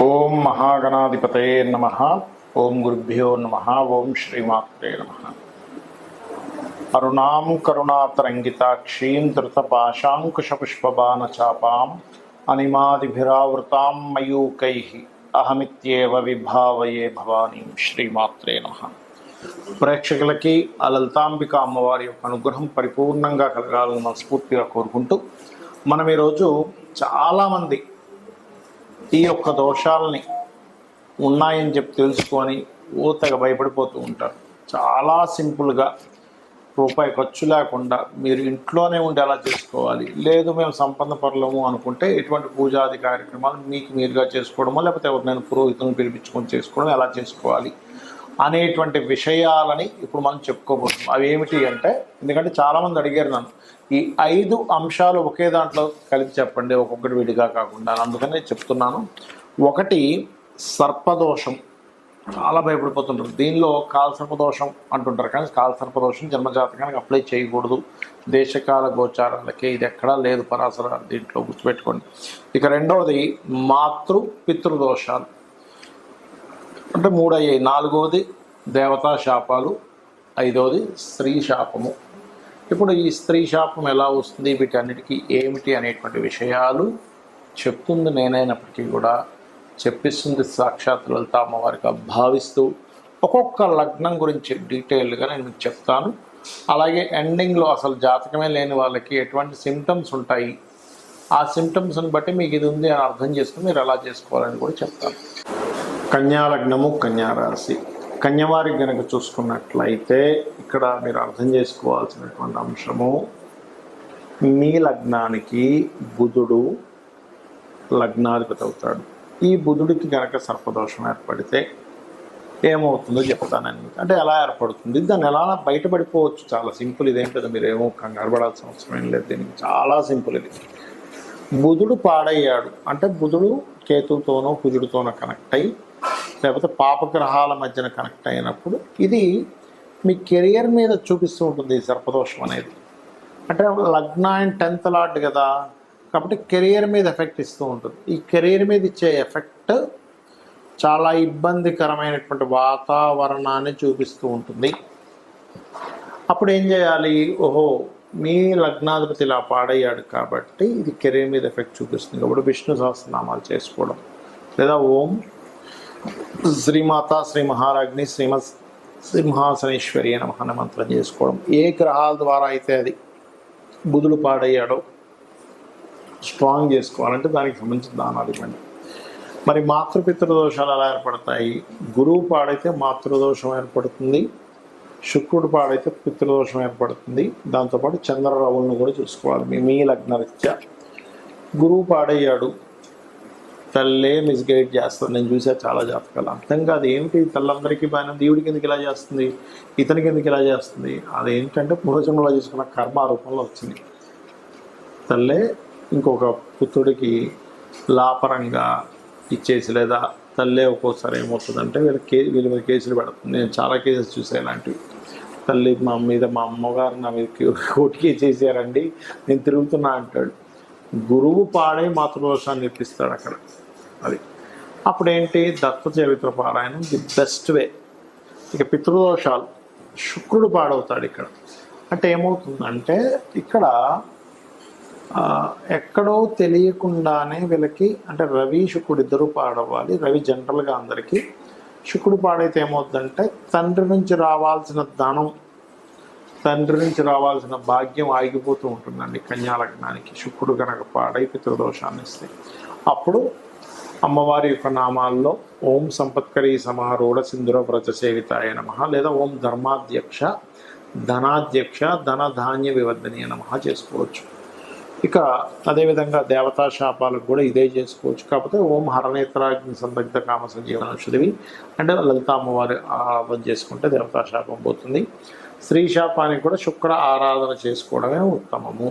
ఓం మహాగణాధిపతయే నమః. ఓం గురుభ్యో నమః. ఓం శ్రీమాత్రే నమః. అరుణాం కరుణాతరంగితాక్షీం ధృతపాశాంకుశపుష్పబాణచాపాం అనిమాదిభిరావృతాం మయూకైః అహమిత్యేవ విభావయే భవానీం. శ్రీమాత్రే నమః. ప్రేక్షకులకి ఆ లలితాంబిక అమ్మవారి యొక్క అనుగ్రహం పరిపూర్ణంగా కలగాలని మనస్ఫూర్తిగా కోరుకుంటూ మనం ఈరోజు చాలామంది ఈ యొక్క దోషాలని ఉన్నాయని చెప్పి తెలుసుకొని ఊతగా భయపడిపోతూ ఉంటారు. చాలా సింపుల్గా రూపాయి ఖర్చు లేకుండా మీరు ఇంట్లోనే ఉండి ఎలా చేసుకోవాలి, లేదు మేము సంపన్న పరులము అనుకుంటే ఎటువంటి పూజాది కార్యక్రమాలు మీకు మీరుగా చేసుకోవడమో లేకపోతే ఎవరినైనా పురోహితులను పిలిపించుకొని చేసుకోవడం ఎలా చేసుకోవాలి అనేటువంటి విషయాలని ఇప్పుడు మనం చెప్పుకోబోతున్నాం. అవి ఏమిటి అంటే, ఎందుకంటే చాలామంది అడిగారు నన్ను ఈ 5 అంశాలు ఒకే దాంట్లో కలిపి చెప్పండి, ఒక్కొక్కటి విడిగా కాకుండా. అందుకనే చెప్తున్నాను. ఒకటి సర్పదోషం. చాలా భయపడిపోతుంటారు. దీనిలో కాలసర్పదోషం అంటుంటారు, కానీ కాలసర్పదోషం జన్మజాతకానికి అప్లై చేయకూడదు. దేశకాల గోచారాలకి ఇది ఎక్కడా లేదు పరాశర దీంట్లో, గుర్తుపెట్టుకోండి. ఇక రెండవది మాతృ పితృదోషాలు, అంటే 3 అయ్యాయి. 4వది దేవతా శాపాలు, 5వది స్త్రీ శాపము. ఇప్పుడు ఈ స్త్రీ శాపం ఎలా వస్తుంది, వీటన్నిటికీ ఏమిటి అనేటువంటి విషయాలు చెప్తుంది నేనైనప్పటికీ కూడా చెప్పిస్తుంది సాక్షాత్ లలిత అమ్మవారిగా భావిస్తూ ఒక్కొక్క లగ్నం గురించి డీటెయిల్గా నేను మీకు చెప్తాను. అలాగే ఎండింగ్లో అసలు జాతకమే లేని వాళ్ళకి ఎటువంటి సిమ్టమ్స్ ఉంటాయి, ఆ సిమ్టమ్స్ని బట్టి మీకు ఇది ఉంది అని అర్థం చేసుకుని మీరు ఎలా చేసుకోవాలని కూడా చెప్తాను. కన్యా లగ్నము, కన్యారాశి. కన్యవారికి కనుక చూసుకున్నట్లయితే ఇక్కడ మీరు అర్థం చేసుకోవాల్సినటువంటి అంశము, మీ లగ్నానికి బుధుడు లగ్నాధిపతి అవుతాడు. ఈ బుధుడికి కనుక సర్పదోషం ఏర్పడితే ఏమవుతుందో చెప్తానండి. అంటే ఎలా ఏర్పడుతుంది, దాన్ని ఎలా బయటపడిపోవచ్చు. చాలా సింపుల్. ఇదేంటో మీరు ఏమో కంగారు పడాల్సిన అవసరం ఏం లేదు. దీనికి చాలా సింపుల్. ఇది బుధుడు పాడయ్యాడు అంటే బుధుడు కేతువుతోనో కుజుడితోనో కనెక్ట్ అయ్యి లేకపోతే పాపగ్రహాల మధ్యన కనెక్ట్ అయినప్పుడు ఇది మీ కెరియర్ మీద చూపిస్తూ ఉంటుంది ఈ సర్పదోషం అనేది. అంటే లగ్న అండ్ 10th లార్డ్ కదా, కాబట్టి కెరియర్ మీద ఎఫెక్ట్ ఇస్తూ ఉంటుంది. ఈ కెరియర్ మీద ఇచ్చే ఎఫెక్ట్ చాలా ఇబ్బందికరమైనటువంటి వాతావరణాన్ని చూపిస్తూ ఉంటుంది. అప్పుడు ఏం చేయాలి, ఓహో మీ లగ్నాధిపతి ఇలా పాడయ్యాడు కాబట్టి ఇది కెరీర్ మీద ఎఫెక్ట్ చూపిస్తుంది. కాబట్టి విష్ణు సహస్రనామాలు చేసుకోవడం, లేదా ఓం శ్రీమాత శ్రీ మహారాజ్ని శ్రీమత్ సింహాసనేశ్వరి నమః అనే మంత్రం చేసుకోవడం. ఏ గ్రహాల ద్వారా అయితే అది బుధుడు పాడయ్యాడో స్ట్రాంగ్ చేసుకోవాలంటే దానికి సంబంధించిన దానాలు ఇవ్వండి. మరి మాతృపితృదోషాలు ఎలా ఏర్పడతాయి, గురువు పాడైతే మాతృదోషం ఏర్పడుతుంది, శుక్రుడు పాడైతే పితృదోషం ఏర్పడుతుంది. దాంతోపాటు చంద్రరావులను కూడా చూసుకోవాలి. మీ లగ్నరీత్యా గురువు పాడయ్యాడు, తల్లే మిస్గైడ్ చేస్తుంది. నేను చూసా చాలా జాతకాలు. అర్థం కాదు ఏమిటి తల్లందరికీ బాగా దేవుడికి ఎందుకు ఇలా చేస్తుంది, ఇతనికి ఎందుకు ఇలా చేస్తుంది. అదేంటంటే పూర్వజన్మలో చేసుకున్న కర్మ రూపంలో వచ్చింది. తల్లే ఇంకొక పుత్రుడికి లాపరంగా ఇచ్చేసి, లేదా తల్లే ఒక్కోసారి ఏమవుతుందంటే వీళ్ళ మీద కేసులు పెడుతుంది. నేను చాలా కేసెస్ చూసాను ఇలాంటివి. తల్లి మా మీద, మా అమ్మగారు నా మీద కోటికి చేసారండి, నేను తిరుగుతున్నా అంటాడు. గురువు పాడే మాతృదోషాన్ని ఇప్పిస్తాడు అక్కడ. అది అప్పుడేంటి, దత్త చరిత్ర పారాయణం ది బెస్ట్ వే. ఇక పితృదోషాలు, శుక్రుడు పాడవుతాడు ఇక్కడ. అంటే ఏమవుతుందంటే ఇక్కడ ఎక్కడో తెలియకుండానే వీళ్ళకి, అంటే రవి శుక్రుడు ఇద్దరు పాడవ్వాలి. రవి జనరల్గా అందరికీ, శుక్రుడు పాడైతే ఏమవుతుందంటే తండ్రి నుంచి రావాల్సిన ధనం, తండ్రి నుంచి రావాల్సిన భాగ్యం ఆగిపోతూ ఉంటుందండి కన్యా లగ్నానికి. శుక్రుడు కనుక పాడై పితృదోషాన్ని ఇస్తే అప్పుడు అమ్మవారి యొక్క నామాల్లో ఓం సంపత్కరీ సమారూఢ సింధుర వ్రత సేవితాయ నమః, లేదా ఓం ధర్మాధ్యక్ష ధనాధ్యక్ష ధనధాన్య వివర్ధనీయ నమః చేసుకోవచ్చు. ఇక అదేవిధంగా దేవతా శాపాలకు కూడా ఇదే చేసుకోవచ్చు. కాకపోతే ఓం హరనేత్రాగ్ని సందగ్ధ కామ సంజీవనౌషధివి అంటే లలిత అమ్మవారి ఆరాధన చేసుకుంటే దేవతా శాపం పోతుంది. స్త్రీ శాపానికి కూడా శుక్ర ఆరాధన చేసుకోవడమే ఉత్తమము.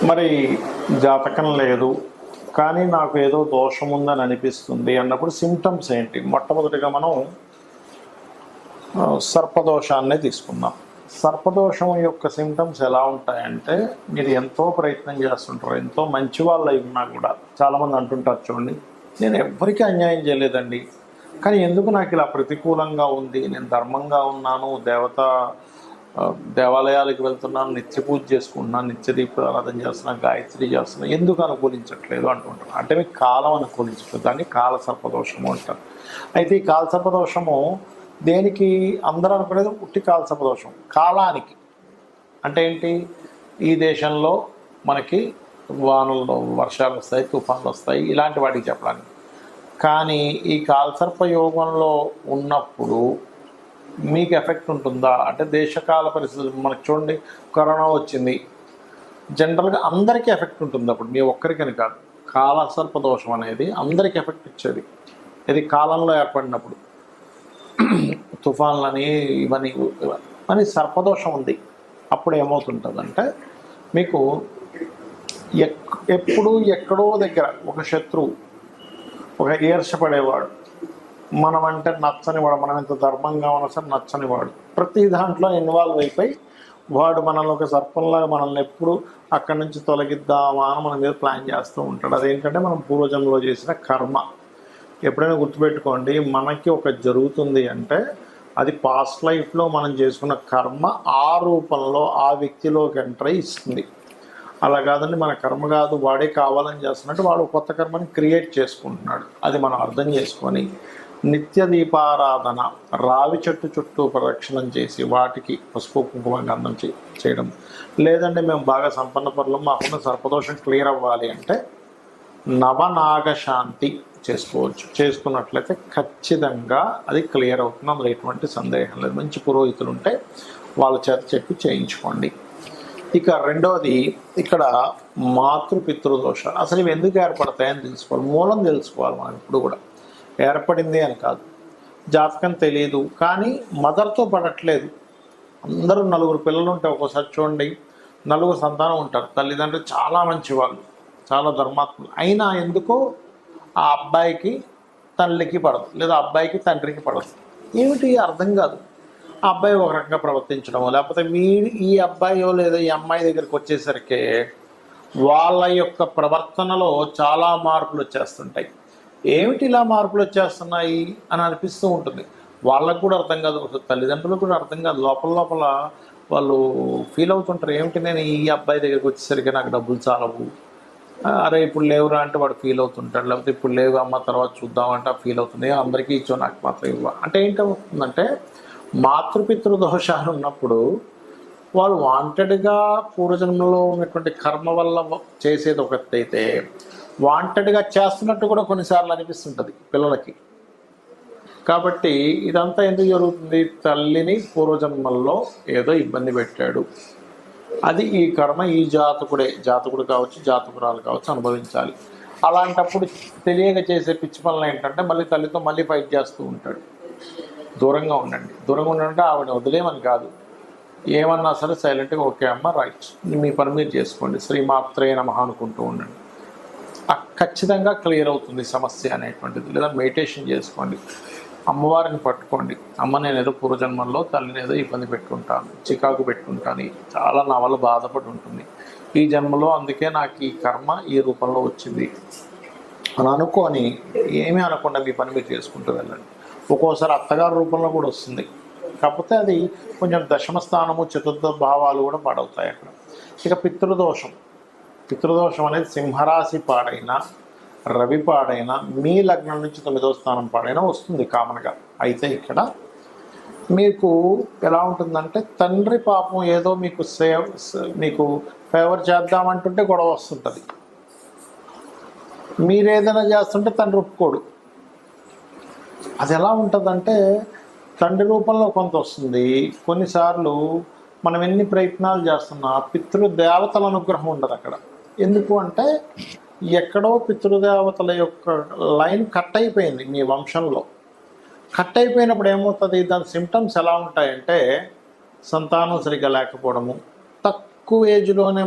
మరి జాతకం లేదు కానీ నాకు ఏదో దోషం ఉందని అనిపిస్తుంది అన్నప్పుడు సిమ్టమ్స్ ఏంటి? మొట్టమొదటిగా మనం సర్పదోషాన్నే తీసుకుందాం. సర్పదోషం యొక్క సిమ్టమ్స్ ఎలా ఉంటాయంటే, మీరు ఎంతో ప్రయత్నం చేస్తుంటారు, ఎంతో మంచి వాళ్ళు అయి ఉన్నా కూడా చాలామంది అంటుంటారు చూడండి, నేను ఎవ్వరికీ అన్యాయం చేయలేదండి, కానీ ఎందుకు నాకు ఇలా ప్రతికూలంగా ఉంది, నేను ధర్మంగా ఉన్నాను, దేవాలయాలకు వెళ్తున్నాను, నిత్య పూజ చేసుకుంటున్నాను, నిత్య దీపారాధన చేస్తున్నాను, గాయత్రి చేస్తున్నాను, ఎందుకు అనుకూలించట్లేదు అంటుంటాను. అంటే మీకు కాలం అనుకూలించట్లేదు, దాన్ని కాల సర్పదోషము అంటారు. అయితే ఈ కాల సర్పదోషము దేనికి అందరూ అనుకునేది ఉట్టి కాల సర్పదోషం కాలానికి. అంటే ఏంటి, ఈ దేశంలో మనకి వానలు వర్షాలు వస్తాయి, తుఫాన్లు వస్తాయి, ఇలాంటి వాటికి చెప్పడానికి. కానీ ఈ కాలసర్ప యోగంలో ఉన్నప్పుడు మీకు ఎఫెక్ట్ ఉంటుందా అంటే దేశకాల పరిస్థితులు మనకు చూడండి, కరోనా వచ్చింది, జనరల్గా అందరికీ ఎఫెక్ట్ ఉంటుంది. అప్పుడు మీ ఒక్కరికని కాదు, కాలసర్ప దోషం అనేది అందరికీ ఎఫెక్ట్ ఇచ్చేది. ఇది కాలంలో ఏర్పడినప్పుడు తుఫాన్లని ఇవన్నీ అని సర్పదోషం ఉంది. అప్పుడు ఏమవుతుంటుందంటే మీకు ఎప్పుడు ఎక్కడో దగ్గర ఒక శత్రువు, ఒక ఈర్షపడేవాడు, మనం అంటే నచ్చనివాడు, మనం ఎంత ధర్మంగా ఉన్నా సరే నచ్చనివాడు, ప్రతి దాంట్లో ఇన్వాల్వ్ అయిపోయి వాడు మనల్ని ఒక సర్పంలాగా మనల్ని ఎప్పుడు అక్కడి నుంచి తొలగిద్దామా అని మన మీద ప్లాన్ చేస్తూ ఉంటాడు. అదేంటంటే మనం పూర్వజన్మలో చేసిన కర్మ. ఎప్పుడైనా గుర్తుపెట్టుకోండి, మనకి ఒక జరుగుతుంది అంటే అది పాస్ట్ లైఫ్లో మనం చేసుకున్న కర్మ ఆ రూపంలో ఆ వ్యక్తిలోకి ఎంటర్ అయి ఇస్తుంది. అలా కాదండి, మన కర్మ కాదు, వాడే కావాలని చేస్తున్నట్టు వాడు కొత్త కర్మని క్రియేట్ చేసుకుంటున్నాడు. అది మనం అర్థం చేసుకొని నిత్య దీపారాధన, రావి చెట్టు చుట్టూ ప్రదక్షిణం చేసి వాటికి పసుపు కుంకుమ గంధం చేయడం. లేదంటే మేము బాగా సంపన్న పనులు, మాకున్న సర్పదోషం క్లియర్ అవ్వాలి అంటే నవనాగశాంతి చేసుకోవచ్చు. చేసుకున్నట్లయితే ఖచ్చితంగా అది క్లియర్ అవుతుంది, అందులో ఎటువంటి సందేహం లేదు. మంచి పురోహితులు ఉంటే వాళ్ళ చేత చెప్పి చేయించుకోండి. ఇక రెండవది, ఇక్కడ మాతృపితృదోషాలు అసలు ఇవి ఎందుకు ఏర్పడతాయని తెలుసుకోవాలి, మూలం తెలుసుకోవాలి. మనం ఇప్పుడు కూడా ఏర్పడింది అని కాదు, జాతకం తెలియదు కానీ మదర్తో పడట్లేదు. అందరూ 4 పిల్లలు ఉంటే ఒక్కోసారి చూడండి 4 సంతానం ఉంటారు, తల్లిదండ్రులు చాలా మంచివాళ్ళు, చాలా ధర్మాత్ములు, అయినా ఎందుకో ఆ అబ్బాయికి తల్లికి పడదు, లేదా అబ్బాయికి తండ్రికి పడదు. ఏమిటి అర్థం కాదు. ఆ అబ్బాయి ఒక రకంగా ప్రవర్తించడమో, లేకపోతే ఈ అబ్బాయో లేదా ఈ అమ్మాయి దగ్గరికి వచ్చేసరికి వాళ్ళ యొక్క ప్రవర్తనలో చాలా మార్పులు వచ్చేస్తుంటాయి. ఏమిటి ఇలా మార్పులు వచ్చేస్తున్నాయి అని అనిపిస్తూ ఉంటుంది. వాళ్ళకు కూడా అర్థం కాదు, తల్లిదండ్రులకు కూడా అర్థం కాదు. లోపల వాళ్ళు ఫీల్ అవుతుంటారు, ఏమిటి నేను ఈ అబ్బాయి దగ్గరికి వచ్చేసరికి నాకు డబ్బులు చాలవు, అరే ఇప్పుడు లేవురా అంటే వాడు ఫీల్ అవుతుంటాడు, లేకపోతే ఇప్పుడు లేవు అమ్మ తర్వాత చూద్దామంటే ఫీల్ అవుతుంది, అందరికీ ఇచ్చో నాకు మాత్రం ఇవ్వ అంటే ఏంటవుతుందంటే మాతృపితృ దోషాలు ఉన్నప్పుడు వాళ్ళు వాంటెడ్గా పూర్వజన్మలో ఉన్నటువంటి కర్మ వల్ల చేసేది ఒకటైతే వాంటెడ్గా చేస్తున్నట్టు కూడా కొన్నిసార్లు అనిపిస్తుంటుంది పిల్లలకి. కాబట్టి ఇదంతా ఎందుకు జరుగుతుంది, తల్లిని పూర్వజన్మల్లో ఏదో ఇబ్బంది పెట్టాడు, అది ఈ కర్మ ఈ జాతకుడు కావచ్చు జాతకురాలు కావచ్చు అనుభవించాలి. అలాంటప్పుడు తెలియక చేసే పిచ్చి పనులు ఏంటంటే మళ్ళీ తల్లితో మళ్ళీ ఫైట్ చేస్తూ ఉంటాడు. దూరంగా ఉండండి. దూరంగా ఉండంటే ఆవిడ వదిలేమని కాదు, ఏమన్నా సరే సైలెంట్గా ఓకే అమ్మ రైట్ మీ పని మీరు చేసుకోండి, శ్రీమాత్రే నమః అనుకుంటూ ఉండండి. ఖచ్చితంగా క్లియర్ అవుతుంది సమస్య అనేటువంటిది. లేదా మెడిటేషన్ చేసుకోండి, అమ్మవారిని పట్టుకోండి, అమ్మ నేను ఏదో పూర్వజన్మల్లో తల్లిని ఏదో ఇబ్బంది పెట్టుకుంటాను, చికాకు పెట్టుకుంటాను, చాలా నా వల్ల బాధపడి ఉంటుంది, ఈ జన్మలో అందుకే నాకు ఈ కర్మ ఈ రూపంలో వచ్చింది అని అనుకొని ఏమీ అనకుండా మీ పని మీరు చేసుకుంటూ వెళ్ళండి. ఒక్కోసారి అత్తగారి రూపంలో కూడా వస్తుంది, కాకపోతే అది కొంచెం దశమ స్థానము చతుర్థ భావాలు కూడా పాడవుతాయి అక్కడ. ఇక పితృదోషం అనేది సింహరాశి పాడైనా రవి పాడైనా మీ లగ్నం నుంచి 9వ స్థానం పాడైనా వస్తుంది కామన్గా. అయితే ఇక్కడ మీకు ఎలా ఉంటుందంటే తండ్రి పాపం ఏదో మీకు ఫేవర్ చేద్దామంటుంటే గొడవ వస్తుంటుంది, మీరేదైనా చేస్తుంటే తండ్రి ఒప్పుకోడు. అది ఎలా ఉంటుందంటే తండ్రి రూపంలో కొంత వస్తుంది. కొన్నిసార్లు మనం ఎన్ని ప్రయత్నాలు చేస్తున్నా పితృదేవతల అనుగ్రహం ఉండదు అక్కడ. ఎందుకు అంటే ఎక్కడో పితృదేవతల యొక్క లైన్ కట్ అయిపోయింది మీ వంశంలో. కట్ అయిపోయినప్పుడు ఏమవుతుంది, దాని సిమ్టమ్స్ ఎలా ఉంటాయంటే సంతానం సరిగ్గా లేకపోవడము, తక్కువ ఏజ్లోనే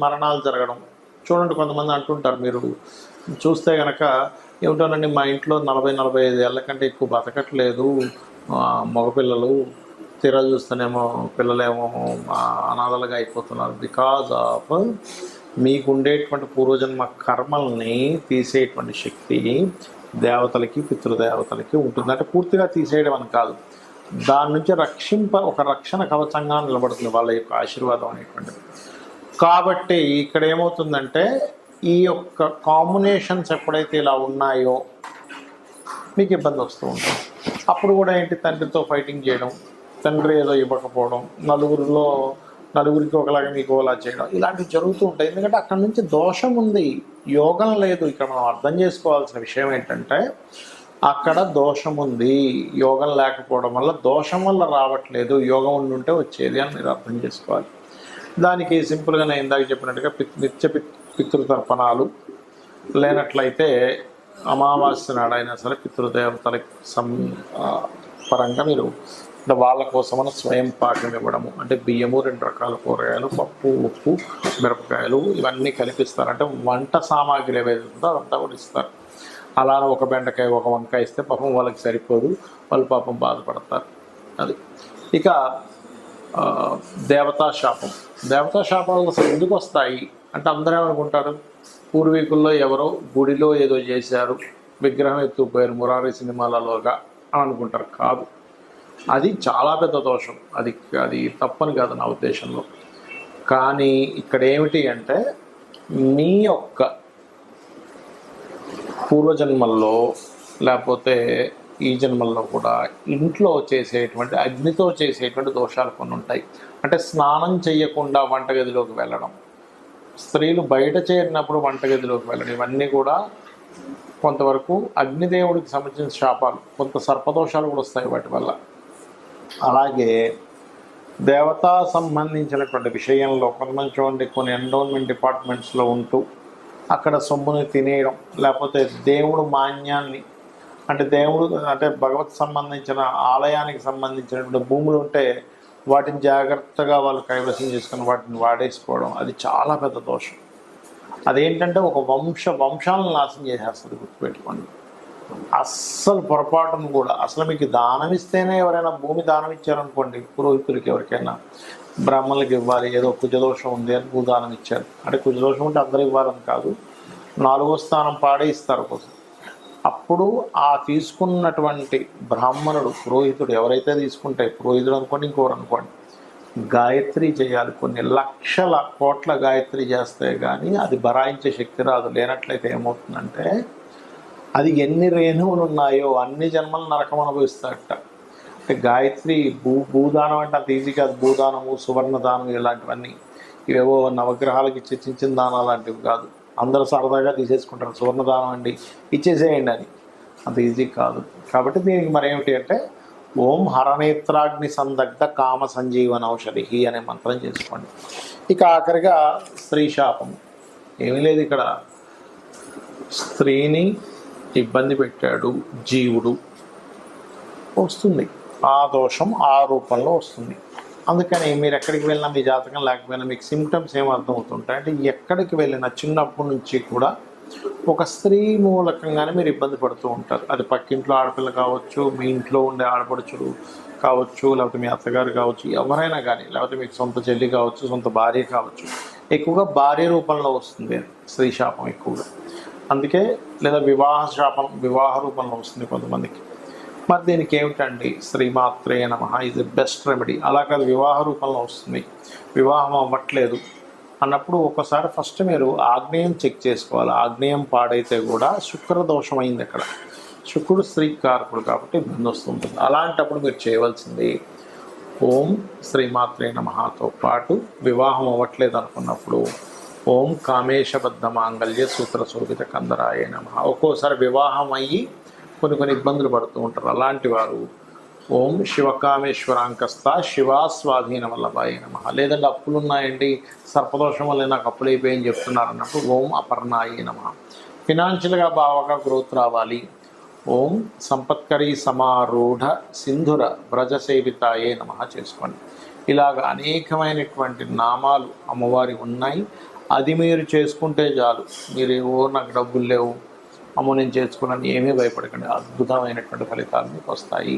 మరణాలు జరగడం. చూడండి కొంతమంది అంటుంటారు, మీరు చూస్తే కనుక ఏమిటోనండి మా ఇంట్లో 40-45 ఏళ్ళ కంటే ఎక్కువ బతకట్లేదు మగపిల్లలు, తీరా చూస్తేనేమో పిల్లలేమో అనాథలుగా అయిపోతున్నారు బికాజ్ ఆఫ్ మీకు ఉండేటువంటి పూర్వజన్మ కర్మల్ని తీసేటువంటి శక్తి దేవతలకి పితృదేవతలకి ఉంటుంది. అంటే పూర్తిగా తీసేయడం అని కాదు, దాని నుంచి ఒక రక్షణ కవచంగా నిలబడుతుంది వాళ్ళ యొక్క ఆశీర్వాదం అనేటువంటిది. కాబట్టి ఇక్కడ ఏమవుతుందంటే ఈ యొక్క కాంబినేషన్స్ ఎప్పుడైతే ఇలా ఉన్నాయో మీకు ఇబ్బంది వస్తూ ఉంటుంది. అప్పుడు కూడా ఏంటి, తండ్రితో ఫైటింగ్ చేయడం, తండ్రి ఏదో ఇవ్వకపోవడం, నలుగురికి ఒకలాగా మీకు ఒకలా చేయడం, ఇలాంటివి జరుగుతూ ఉంటాయి. ఎందుకంటే అక్కడ నుంచి దోషం ఉంది, యోగం లేదు. ఇక్కడ మనం అర్థం చేసుకోవాల్సిన విషయం ఏంటంటే అక్కడ దోషం ఉంది, యోగం లేకపోవడం వల్ల, దోషం వల్ల రావట్లేదు, యోగం ఉండుంటే వచ్చేది అని మీరు అర్థం చేసుకోవాలి. దానికి సింపుల్గా నేను ఇందాక చెప్పినట్టుగా నిత్య పితృతర్పణాలు లేనట్లయితే అమావాస్య నాడైనా సరే పితృదేవతలకి పరంగా మీరు వాళ్ళ కోసమని స్వయం పాకం ఇవ్వడము, అంటే బియ్యము, 2 రకాల కూరగాయలు, పప్పు, ఉప్పు, మిరపకాయలు ఇవన్నీ కలిపిస్తారు. అంటే వంట సామాగ్రి ఏవైతే ఉందో అదంతా కూడా ఇస్తారు. అలానే ఒక బెండకాయ ఒక వంకాయ ఇస్తే పాపం వాళ్ళకి సరిపోదు, వాళ్ళు పాపం బాధపడతారు. అది ఇక దేవతా శాపాలు అసలు ఎందుకు వస్తాయి అంటే అందరూ ఏమనుకుంటారు, పూర్వీకుల్లో ఎవరో గుడిలో ఏదో చేశారు, విగ్రహం ఎత్తుకుపోయారు మురారి సినిమాలలోగా అని అనుకుంటారు. కాదు, అది చాలా పెద్ద దోషం. అది తప్పని కాదు నా ఉద్దేశంలో. కానీ ఇక్కడ ఏమిటి అంటే మీ యొక్క పూర్వజన్మల్లో లేకపోతే ఈ జన్మల్లో కూడా ఇంట్లో చేసేటువంటి అగ్నితో చేసేటువంటి దోషాలు కొన్ని ఉంటాయి. అంటే స్నానం చేయకుండా వంటగదిలోకి వెళ్ళడం, స్త్రీలు బయట చేరినప్పుడు వంటగదిలోకి వెళ్ళడం, ఇవన్నీ కూడా కొంతవరకు అగ్నిదేవుడికి సంబంధించిన శాపాలు, కొంత సర్పదోషాలు కూడా వస్తాయి వాటి వల్ల. అలాగే దేవతా సంబంధించినటువంటి విషయంలో కొంతమంది చూడండి, కొన్ని ఎండోన్మెంట్ డిపార్ట్మెంట్స్లో ఉంటూ అక్కడ సొమ్ముని తినేయడం, లేకపోతే దేవుడు మాన్యాన్ని, అంటే భగవత్ సంబంధించిన ఆలయానికి సంబంధించినటువంటి భూములు ఉంటే వాటిని జాగ్రత్తగా వాళ్ళు కైవసం చేసుకుని వాటిని వాడేసుకోవడం, అది చాలా పెద్ద దోషం. అదేంటంటే ఒక వంశాలను నాశనం చేసేస్తుంది, గుర్తుపెట్టుకోండి. అస్సలు పొరపాటును కూడా, అసలు మీకు దానం ఇస్తేనే, ఎవరైనా భూమి దానం ఇచ్చారనుకోండి, పురోహితులకి ఎవరికైనా బ్రాహ్మణులకి ఇవ్వాలి, ఏదో కుజదోషం ఉంది అని భూదానం ఇచ్చారు అంటే, కుజదోషం ఉంటే అందరూ ఇవ్వాలని కాదు, 4వ స్థానం పాడే ఇస్తారు కోసం. అప్పుడు ఆ తీసుకున్నటువంటి బ్రాహ్మణుడు, పురోహితుడు ఎవరైతే తీసుకుంటే, పురోహితుడు అనుకోండి ఇంకోరు అనుకోండి, గాయత్రి చేయాలి. కొన్ని లక్షల కోట్ల గాయత్రి చేస్తే కానీ అది బరాయించే శక్తి రాదు. లేనట్లయితే ఏమవుతుందంటే అది ఎన్ని రేణువులు ఉన్నాయో అన్ని జన్మలు నరకం అనుభవిస్తాడట. అంటే గాయత్రి భూదానం అంటే అంత ఈజీ కాదు. భూదానము, సువర్ణదానం ఇలాంటివన్నీ ఇవేవో నవగ్రహాలకు ఇచ్చే చిన్న దానాలు లాంటివి కాదు. అందరూ సరదాగా తీసేసుకుంటారు, సువర్ణదానం అండి ఇచ్చేసేయండి అని, అంత ఈజీ కాదు. కాబట్టి దీనికి మరేమిటి అంటే ఓం హరనేత్రాగ్ని సందగ్ధ కామ సంజీవన ఔషధి అనే మంత్రం చేసుకోండి. ఇక ఆఖరిగా స్త్రీ శాపం. ఏమీ లేదు, ఇక్కడ స్త్రీని ఇబ్బంది పెట్టాడు జీవుడు, వస్తుంది ఆ దోషం, ఆ రూపంలో వస్తుంది. అందుకని మీరు ఎక్కడికి వెళ్ళినా, మీ జాతకం లేకపోయినా మీకు సిమ్టమ్స్ ఏమర్థమవుతుంటాయి అంటే, ఎక్కడికి వెళ్ళినా చిన్నప్పటి నుంచి కూడా ఒక స్త్రీ మూలకంగానే మీరు ఇబ్బంది పడుతూ ఉంటారు. అది పక్కింట్లో ఆడపిల్ల కావచ్చు, మీ ఇంట్లో ఉండే ఆడపడుచులు కావచ్చు, లేకపోతే మీ అత్తగారు కావచ్చు, ఎవరైనా కానీ, లేకపోతే మీకు సొంత చెల్లి కావచ్చు, సొంత భార్య కావచ్చు. ఎక్కువగా భార్య రూపంలో వస్తుంది స్త్రీ శాపం ఎక్కువగా. అందుకే లేదా వివాహ రూపంలో వస్తుంది కొంతమందికి. మరి దీనికి ఏమిటండి, శ్రీమాత్రే నమః ఈజ్ ది బెస్ట్ రెమెడీ. అలా కాదు, వివాహ రూపంలో వస్తుంది, వివాహం అవ్వట్లేదు అన్నప్పుడు ఒకసారి ఫస్ట్ మీరు ఆగ్నేయం చెక్ చేసుకోవాలి. ఆగ్నేయం పాడైతే కూడా శుక్ర దోషం అయింది అక్కడ. శుక్రుడు స్త్రీ కారకుడు కాబట్టి ఇబ్బంది వస్తుంటుంది. అలాంటప్పుడు మీరు చేయవలసింది ఓం శ్రీమాత్రే నమఃతో పాటు, వివాహం అవ్వట్లేదు అనుకున్నప్పుడు ఓం కామేశబద్ధ మాంగళ్య సూత్ర శోభిత కందరాయ నమః. ఒక్కోసారి వివాహం అయ్యి కొన్ని ఇబ్బందులు పడుతూ ఉంటారు. అలాంటి వారు ఓం శివకామేశ్వరాంకస్త శివా స్వాధీన వల్లభాయ నమః. లేదంటే అప్పులు ఉన్నాయండి, సర్పదోషం వల్ల నాకు అప్పులు అయిపోయాయని చెప్తున్నారు అన్నప్పుడు ఓం అపర్ణాయ నమః. ఫినాన్షియల్గా బాగా గ్రోత్ రావాలి, ఓం సంపత్కరీ సమారూఢ సింధుర వ్రజసేవితాయే నమః చేసుకోండి. ఇలాగ అనేకమైనటువంటి నామాలు అమ్మవారి ఉన్నాయి. అది మీరు చేసుకుంటే చాలు. మీరు నాకు డబ్బులు లేవు, అమ్మో నేను చేసుకున్నాను, ఏమీ భయపడకండి, అద్భుతమైనటువంటి ఫలితాలు మీకు వస్తాయి.